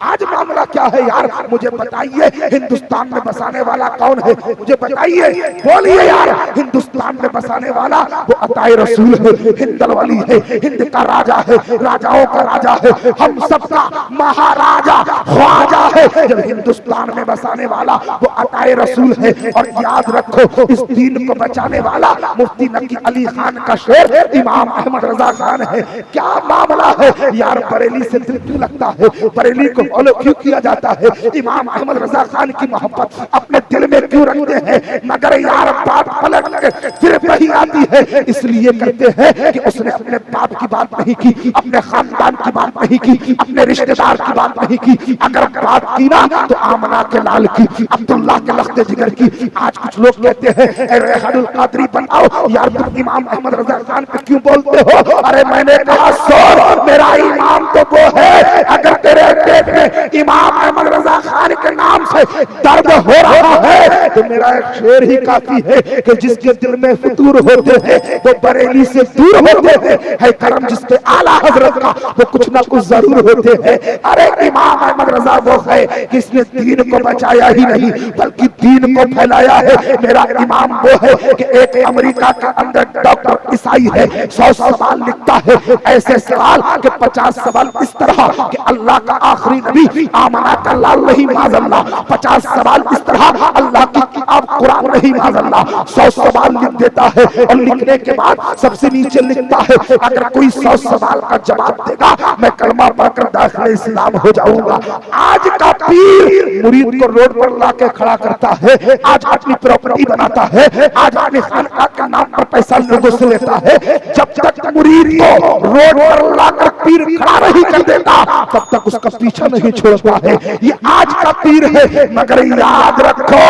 आज मामला क्या है यार, मुझे बताइए। हिंदुस्तान में बसाने वाला कौन है, मुझे बताइए, बोलिए यार। हिंदुस्तान में बसाने वाला वो अताए रसूल है, हिंदल वली है, हिंद का राजा है, राजाओं का राजा है, हम सबका महाराजा ख्वाजा है। जब हिंदुस्तान में बसाने वाला वो अताए रसूल है, और याद रखो इस दीन को बचाने वाला मुफ्ती नकी अली खान का शेर इमाम अहमद रजा खान है। क्या मामला है यार, बरेली से दिल क्यों लगता है, बरेली को फॉलो क्यों किया जाता है, इमाम अहमद रजा खान की मोहब्बत अपने दिल में क्यों रखते हैं, मगर यार बात पलट के फिर वही आती है। इसलिए कहते हैं कि उसने अपने बाप की बात नहीं की, अपने खानदान की बात नहीं की, अपने रिश्तेदार की बात नहीं की, अगर बात की ना तो आमना के लाल की, अब्दुल्ला के लख्ते जिगर की। आज कुछ लोग कहते हैं रेहानुल कादरी बनाओ यार, तुम इमाम अहमद रजा खान पे क्यों बोलते हो? अरे मैंने कहा सो मेरा इमाम तो वो है, अगर तेरे पेट में इमाम अहमद रजा खान के नाम से दर्द हो रहा है तो मेरा एक शेर ही काफी है कि जिसके दिल में फतूर होते हैं वो बरेली से दूर होते हैं, है करम जिसके आला हजरत का वो कुछ ना कुछ जरूर होते हैं। अरे इमाम अहमद रजा वो है किसने दीन को बचाया ही नहीं बल्कि दीन को फैलाया है। मेरा इमाम वो है कि एक अमेरिका के अंदर डॉक्टर ईसाई है, 100 सवाल लिखता है, ऐसे सवाल कि 50 सवाल इस तरह कि अल्लाह का आखिरी नबी आमना का लाल नहीं माज़अल्लाह, 50 सवाल इस तरह अल्लाह की किताब कुरान नहीं माज़अल्लाह। 100 सवाल लिख देता है और लिखने के बाद सबसे नीचे लिखता है अगर कोई 100 सवाल का जवाब देगा मैं कलमा पढ़कर दाखिल इस्लाम हो जाऊंगा। आज का पीर मुरीद को रोड पर लाके खड़ा करता है, आज अपनी प्रॉपर्टी बनाता है, आज अपने खानका के नाम पर पैसा लोगों से लेता है। जब तक मुरीद को रोड पर लाकर पीर खड़ा नहीं कर देता तब तक उसका पीछा नहीं छोड़ता है। ये आज का पीर है, मगर याद रखो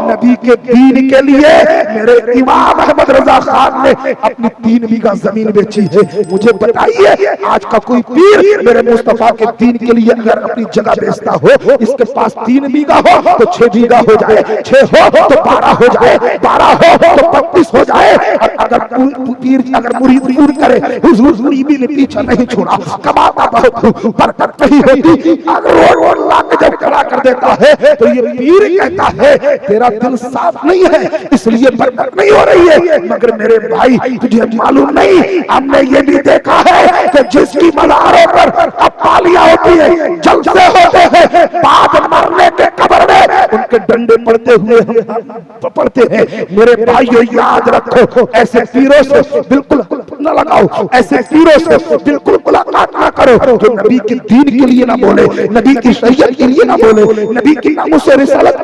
नबी के दीन के लिए मेरे इमाम अहमद रजा खान ने अपनी 3 बीघा जमीन बेची है। मुझे बताइए आज का कोई पीर मेरे मुस्तफा के दीन के लिए अगर अपनी जगह बेचता हो, इसके पास 3 बीघा हो तो 6 बीघा हो जाए, 6 हो तो 12 हो जाए, 12 हो तो 35 हो जाए। और अगर पीर अगर मुरीद पूरी करे हुजूर गरीबी ने पीछा नहीं छोड़ा, कमाता बहुत बरकत नहीं होती, अगर रोड लाके जब खड़ा कर देता है तो ये पीर कहता है तेरा दिल साफ नहीं है इसलिए बरकत नहीं हो रही है। मगर मेरे भाई तुझे मालूम नहीं, हमने ये भी देखा है कि जिसकी मज़ारों पर अब्बालियां होती है, जलसे होते हैं, बाद मरने के कब्र में उनके डंडे पड़ते हुए पड़ते हैं। मेरे भाइयों याद रखो ऐसे पीरों से बिल्कुल न लगाओ, ऐसे पीरों से बिल्कुल मुलाकात ना करो जो नबी के दीन के लिए ना बोले, नबी की शरीयत के लिए ना बोले, नबी की नामुस और रिसालत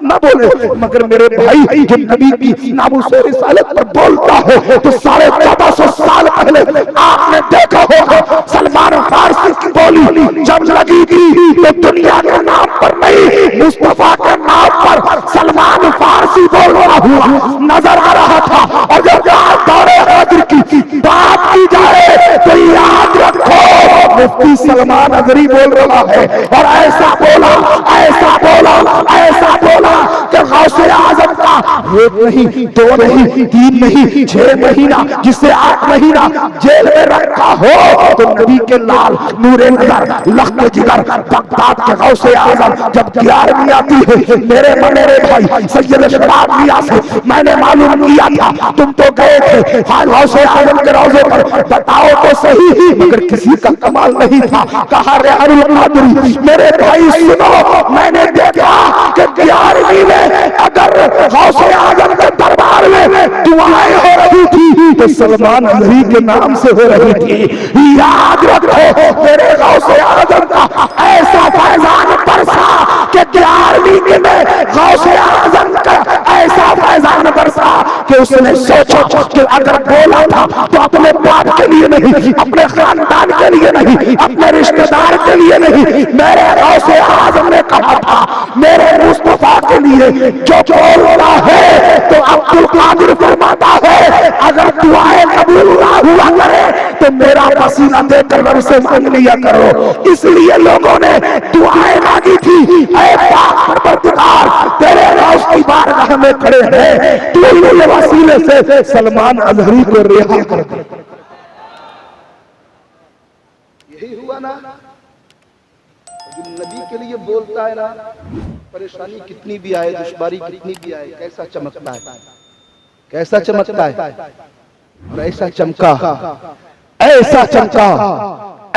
ना बोले। मगर मेरे भाई जो नबी की नामुस और रिसालत पर बोलता है तो 1450 साल पहले आपने देखा होगा सलमान फारसी की बोली जब लगी थी तो दुनिया के नाम पर नहीं मुस्तफा के नाम पर सलमान फारसी बोल रहा हुआ नजर आ रहा था। और जब दौरे हाजिर की बात की जाए तो याद रखो मुफ्ती सलमान अजहरी बोल रहा है और ऐसा बोला, ऐसा बोला, ऐसा बोला कि गौसे आजम का 1 नहीं 2 नहीं 3 नहीं 6 महीना जिसे 8 महीना जेल में रखा हो तो नबी के लाल नूरे नजर लख्त जिगर बगदाद के गौसे आजम जब 11वीं आती है मेरे भाई सैयद शबाब मियां से मैंने मालूम किया था, तुम तो गए थे गौसे आजम के रोजे पर, बताओ तो सही, मगर किसी का कमाल नहीं था। कहा रेहानुल कादरी मेरे भाई सुनो, मैंने देखा कि 11वीं में अगर गौसे आजम के दरबार में दुआएं हो रही थी तो सलमान अजहरी के नाम से हो रही थी। याद रखो मेरे गौसे आजम का ऐसा फैजान बरसा कि 11वीं में गौसे आजम का ऐसा फैजान बरसा कि उसने सोचा कि अगर बोला था तो अपने बाप के लिए नहीं, अपने खानदान के लिए नहीं, अपने रिश्तेदार के लिए नहीं, मेरे गौसे आजम ने कहा था मेरे मुस्तफा के लिए जो बोलता है तो अब्दुल कादिर फरमाता है अगर दुआएं कबूल ना हुआ करे तो मेरा पसीना देकर रब से मांग लिया करो। इसलिए लोगों ने दुआएं मांगी थी, ऐ पाक परवरदिगार तेरे गौस की बारगाह में खड़े हैं, तू ये वसीले से सलमान अजहरी को रिहा कर दे। यही हुआ ना जो नबी के लिए बोलता है ना, परेशानी कितनी भी आए, दुश्वारी कितनी भी आए, कैसा चमकता है, कैसा चमकता है। और ऐसा चमका, ऐसा चमका,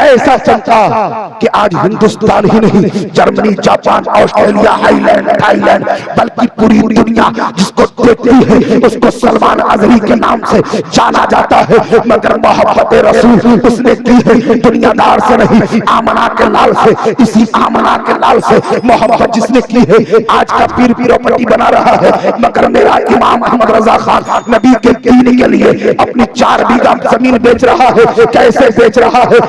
ऐसा चमका कि आज हिंदुस्तान ही नहीं, Germany, Japan, Australia, island, Thailand, बल्कि पूरी दुनिया जिसको देखती है उसको सलमान अजहरी के नाम से जाना जाता है। मगर मोहब्बत रसूल उसने की है दुनियादार से नहीं, आमना के लाल से। इसी आमना के लाल से मोहब्बत जिसने की है आज का पीर पीरोपति बना रहा है। मगर मेरा इमाम अहमद रजा खान नबी के दीन के लिए अपनी 4 बीघा जमीन बेच रहा है। कैसे बेच रहा है?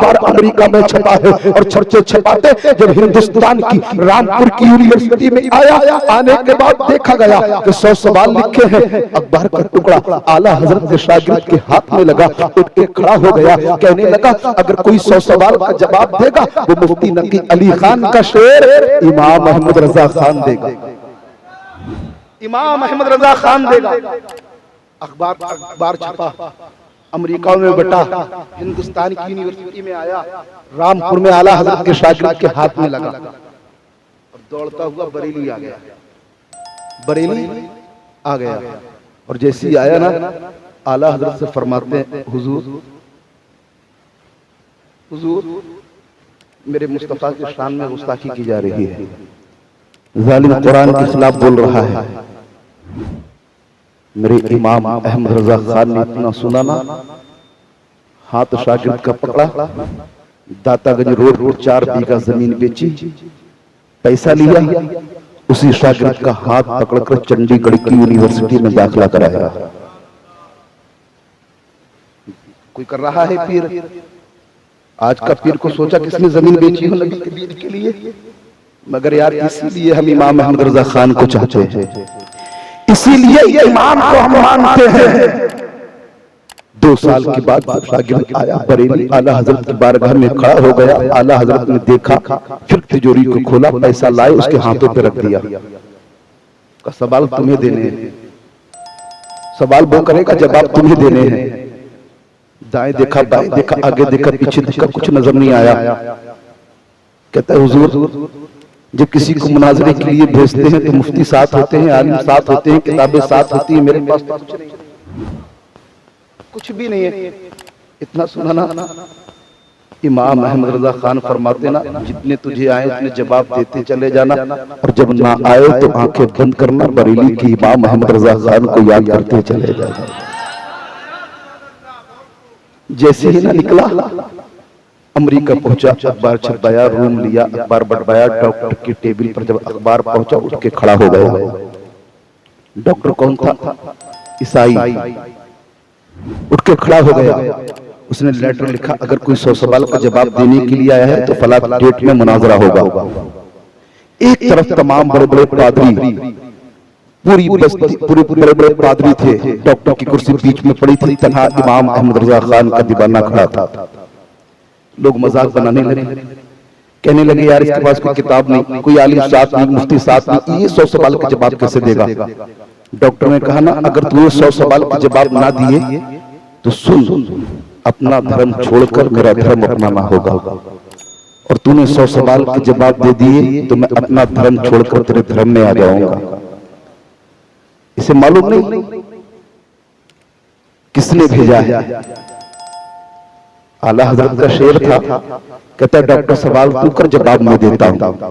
अखबार अमेरिका में छपा है और चर्चे छपाते जब हिंदुस्तान की रामपुर की यूनिवर्सिटी में आया, आने के बाद देखा गया कि 100 सवाल लिखे हैं। अखबार का टुकड़ा आला हजरत के शागिर्द के हाथ में लगा, उठ के खड़ा हो गया, कहने लगा अगर कोई 100 सवाल का जवाब देगा वो मुफ्ती नकी अली खान का शेर इमाम अहमद रजा खान देगा, इमाम अहमद रजा खान देगा। अखबार छपा, अमेरिका में बटा, हिंदुस्तान की यूनिवर्सिटी में आया, रामपुर में आला हजरत के शागिर्द के हाथ में लगा और दौड़ता हुआ बरेली आ गया, बरेली आ गया। और जैसे ही आया ना, आला हजरत से फरमाते हैं हुजूर, हुजूर मेरे मुस्तफा के शान में गुस्ताखी की जा रही है, जालिम कुरान के खिलाफ बोल रहा है। मेरे इमाम अहमद रजा खान ने इतना सुना ना, हाथ शागिर्द का पकड़ा, दातागंज रोड पर 4 बीघा जमीन बेची, पैसा लिया, उसी शागिर्द का हाथ पकड़कर चंडीगढ़ की यूनिवर्सिटी में दाखिला कराया। कोई कर रहा है पीर, आज का पीर को सोचा किसने जमीन बेची हो नबी के दीन के लिए। मगर यार इसीलिए हम इमाम अहमद रजा खान को चाहते हैं, इसीलिए इमाम को हम मानते हैं। 2 साल के बाद शागिर्द आया बरेली, आला हजरत की बारगाह में खड़ा हो गया। आला हजरत ने देखा, फिर तिजोरी को खोला, पैसा लाए उसके हाथों पे रख दिया। का सवाल तुम्हें देने हैं, सवाल वो करेगा जवाब तुम्हें देने हैं। दाएं देखा, बाएं देखा, आगे देखा, पीछे देखा, कुछ नजर नहीं आया। कहता है हुजूर जब किसी को मुनाजरे के लिए भेजते हैं तो मुफ्ती साथ होते हैं, आलिम साथ होते हैं, किताबें साथ होती हैं, मेरे पास तो कुछ नहीं, कुछ भी नहीं है। इतना सुना ना, इमाम अहमद रजा खान फरमाते ना, जितने तुझे आए उतने जवाब देते चले जाना, और जब ना आए तो आंखें बंद करना, बरेली की इमाम अहमद रजा खान को याद करते चले जाना। जैसे ही ना निकला, अमेरिका पहुंचा, अखबार छपवाया, रूम लिया, अखबार बढ़वाया, डॉक्टर की टेबल पर जब अखबार पहुंचा उठ के खड़ा हो गया। डॉक्टर कौन था? ईसाई। उठ के खड़ा हो गया, उसने लेटर लिखा, अगर कोई 100 सवाल का जवाब देने के लिए आया है तो फला डेट में मुनाजरा होगा। एक तरफ तमाम बड़े बड़े पादरी, पूरी बस्ती, पूरे बड़े बड़े पादरी थे, डॉक्टर की कुर्सी बीच में पड़ी थी, तन्हा इमाम अहमद रजा खान का दीवाना खड़ा था। लोग मजाक बनाने लगे, कहने लगे यार इसके पास कोई किताब नहीं, कोई आलिम साथ नहीं, मुफ्ती साथ नहीं, ये 100 सवाल का जवाब कैसे देगा। डॉक्टर ने कहा ना, अगर तूने 100 सवाल का जवाब ना दिए तो सुन, अपना धर्म छोड़कर मेरा धर्म अपनाना होगा, और तूने 100 सवाल के जवाब दे दिए तो मैं अपना धर्म छोड़कर तेरे धर्म में आ जाऊंगा। इसे मालूम नहीं किसने भेजा है। आला हजरत का शेर था, कहता है डॉक्टर सवाल तू कर, जवाब मैं देता हूं।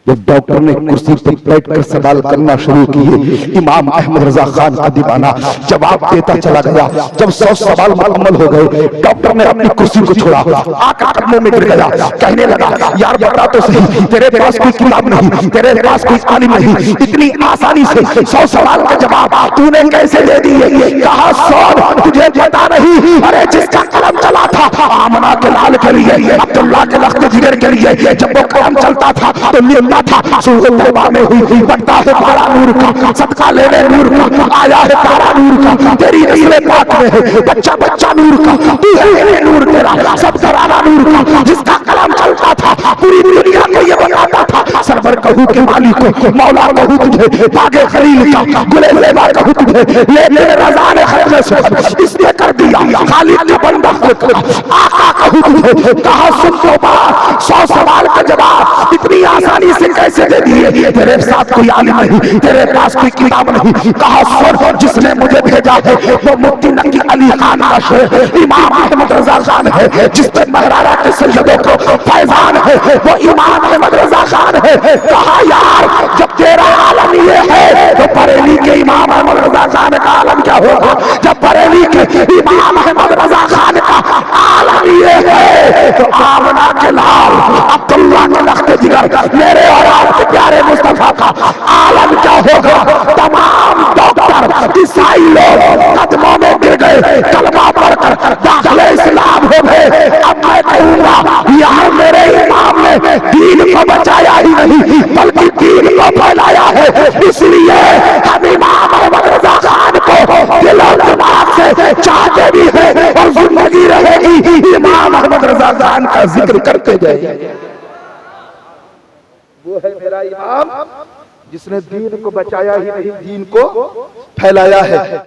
जब डॉक्टर ने कुर्सी पर बैठकर सवाल करना शुरू किए, इमाम अहमद रजा खान का दीवाना जवाब देता चला गया। जब 100 सवाल मुकम्मल हो गए, डॉक्टर ने अपनी कुर्सी को छोड़ा, आका कदमों में गिर गया, कहने लगा यार बता तो सही, तेरे पास कोई किताब नहीं, तेरे पास कोई आलिम नहीं, इतनी आसानी से 100 सवाल का जवाब तूने कैसे दे दिए? कहा सौद तुझे पता नहीं, अरे जिसका कलम चला था आमना के लाल के लिए, अब्दुल्ला के लख्त जिगर के लिए, जब वो कलम चलता था तो लिखता था सूरत तौबा में हुई बढ़ता है तारा नूर का, सदका लेने नूर का, आया है तारा नूर का, तेरी नस्ल पाक में है बच्चा बच्चा नूर का, तू है नूर तेरा सब तराना नूर का, जिसका कलाम चलता था पूरी दुनिया को ये बताता था सरवर कहूं के मालिक को, मौला कहूं तुझे, बागे खलील का गुले लेवा कहूं तुझे, ले तेरे रजा ने खैर सुखद इसने कर दिया खालिद का बंदा खुद, आका कहूँ कहा सुन तो बात, 100 सवाल का जवाब इतनी आसानी से कैसे दे दिए? तेरे साथ कोई आलिम नहीं, तेरे पास कोई किताब नहीं। कहा सुन, जिसने मुझे भेजा है वो मुफ्ती नकी अली खान का शेर इमाम अहमद रजा खान है, जिस पर महरारा के सैयदों को फैजान है वो इमाम अहमद रजा खान है। कहा यार जब तेरा आलम ये है तो बरेली के इमाम अहमद रजा खान का आलम क्या होगा? जब बरेली के इमाम अहमद रजा खान का आलम ये है तो आमना के लाल अब्दुल्ला के लख्त जिगर मेरे और आपके प्यारे मुस्तफा का आलम क्या होगा? तमाम डॉक्टर ईसाई लोग कदमों में गिर गए, कलमा पढ़कर दाखिले इस्लाम हो गए। अब मैं कहूंगा यार मेरे इमाम ने दीन को बचाया ही नहीं बल्कि दीन को फैलाया है। इसलिए हम इमाम अहमद रजा खान को दिल और दिमाग से चाहते भी हैं और जिंदगी रहेगी इमाम अहमद रजा खान का जिक्र करते जाएंगे। वो है मेरा इमाम जिसने दीन को बचाया ही नहीं दीन को फैलाया है।